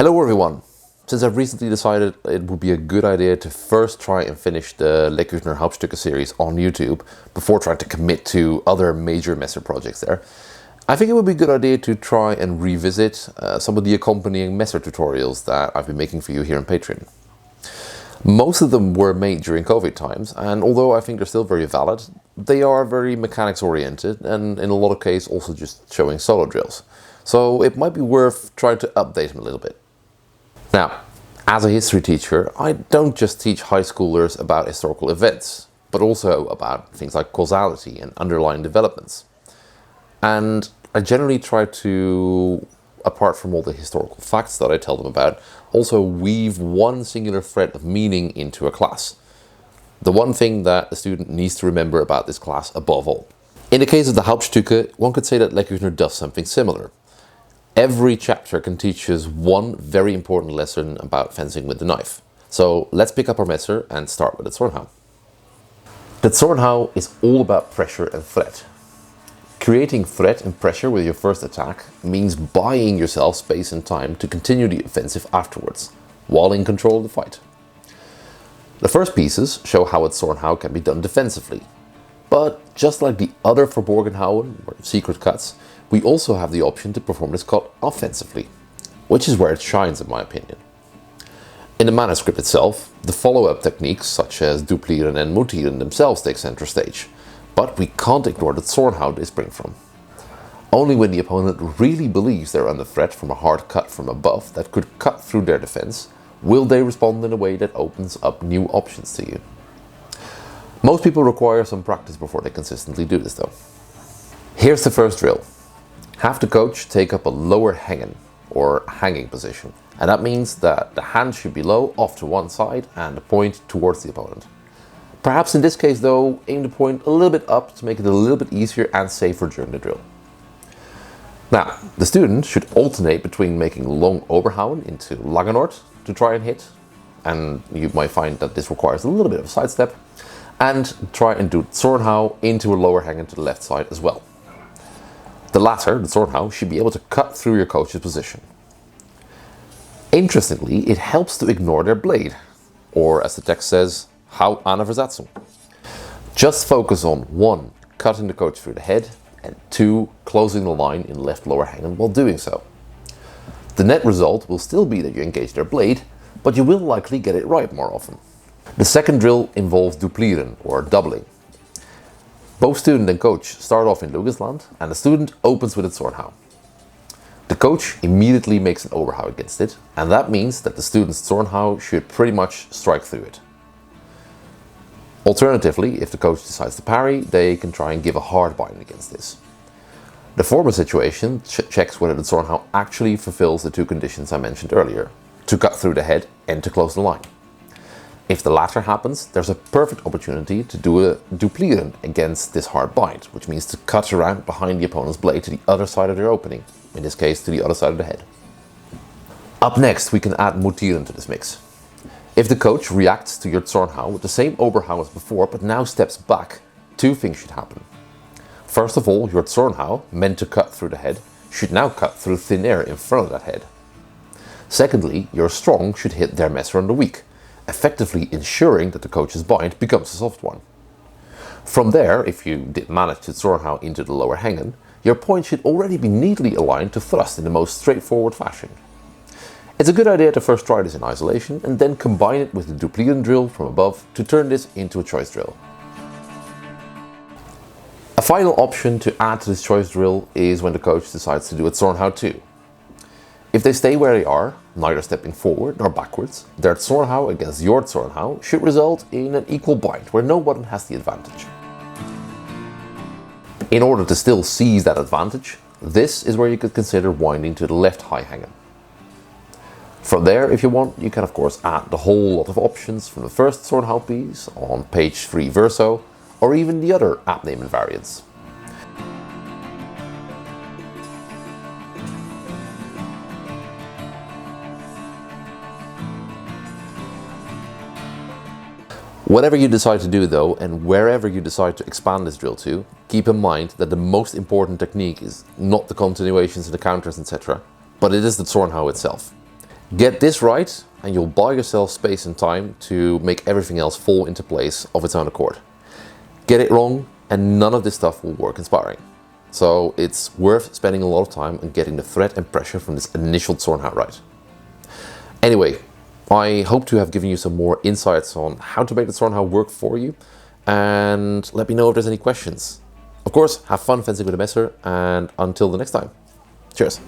Hello everyone! Since I've recently decided it would be a good idea to first try and finish the Leküchner Hauptstücke series on YouTube before trying to commit to other major Messer projects there, I think it would be a good idea to try and revisit some of the accompanying Messer tutorials that I've been making for you here on Patreon. Most of them were made during COVID times, and although I think they're still very valid, they are very mechanics oriented and in a lot of cases also just showing solo drills. So it might be worth trying to update them a little bit. Now, as a history teacher, I don't just teach high schoolers about historical events, but also about things like causality and underlying developments. And I generally try to, apart from all the historical facts that I tell them about, also weave one singular thread of meaning into a class. The one thing that a student needs to remember about this class above all. In the case of the Hauptstücke, one could say that Leküchner does something similar. Every chapter can teach us one very important lesson about fencing with the knife. So let's pick up our Messer and start with the Zornhaw. The Zornhaw is all about pressure and threat. Creating threat and pressure with your first attack means buying yourself space and time to continue the offensive afterwards, while in control of the fight. The first pieces show how a Zornhaw can be done defensively. But just like the other Verborgenhauen, or secret cuts, we also have the option to perform this cut offensively, which is where it shines in my opinion. In the manuscript itself, the follow-up techniques such as duplieren and mutieren themselves take center stage, but we can't ignore the Zornhaw they spring from. Only when the opponent really believes they're under threat from a hard cut from above that could cut through their defense, will they respond in a way that opens up new options to you. Most people require some practice before they consistently do this though. Here's the first drill. Have the coach take up a lower hängen, or hanging position. And that means that the hand should be low off to one side and the point towards the opponent. Perhaps in this case though, aim the point a little bit up to make it a little bit easier and safer during the drill. Now, the student should alternate between making long Oberhauen into Langenort to try and hit, and you might find that this requires a little bit of a sidestep, and try and do Zornhaw into a lower hängen to the left side as well. The latter, the Zornhaw, should be able to cut through your coach's position. Interestingly, it helps to ignore their blade, or as the text says, hau an Versetzung. Just focus on 1. Cutting the coach through the head, and 2. Closing the line in left lower hängen while doing so. The net result will still be that you engage their blade, but you will likely get it right more often. The second drill involves duplieren, or doubling. Both student and coach start off in Lugisland, and the student opens with a Zornhaw. The coach immediately makes an Oberhauen against it, and that means that the student's Zornhaw should pretty much strike through it. Alternatively, if the coach decides to parry, they can try and give a hard bind against this. The former situation checks whether the Zornhaw actually fulfills the two conditions I mentioned earlier, to cut through the head and to close the line. If the latter happens, there's a perfect opportunity to do a duplieren against this hard bind, which means to cut around behind the opponent's blade to the other side of their opening, in this case to the other side of the head. Up next, we can add mutieren to this mix. If the coach reacts to your Zornhaw with the same Oberhauen as before, but now steps back, two things should happen. First of all, your Zornhaw, meant to cut through the head, should now cut through thin air in front of that head. Secondly, your strong should hit their Messer on the weak, effectively ensuring that the coach's bind becomes a soft one. From there, if you did manage to Zornhaw into the lower hängen, your point should already be neatly aligned to thrust in the most straightforward fashion. It's a good idea to first try this in isolation and then combine it with the duplieren drill from above to turn this into a choice drill. A final option to add to this choice drill is when the coach decides to do a Zornhaw too. If they stay where they are, neither stepping forward nor backwards, their Zornhaw against your Zornhaw should result in an equal bind where no one has the advantage. In order to still seize that advantage, this is where you could consider winding to the left high hängen. From there, if you want, you can of course add the whole lot of options from the first Zornhaw piece on page 3 verso, or even the other Abnehmen variants. Whatever you decide to do though, and wherever you decide to expand this drill to, keep in mind that the most important technique is not the continuations and the counters, etc., but it is the Zornhaw itself. Get this right and you'll buy yourself space and time to make everything else fall into place of its own accord. Get it wrong and none of this stuff will work inspiring. So it's worth spending a lot of time on getting the thread and pressure from this initial Zornhaw right. Anyway, I hope to have given you some more insights on how to make the Zornhaw work for you, and let me know if there's any questions. Of course, have fun fencing with a messer, and until the next time, cheers.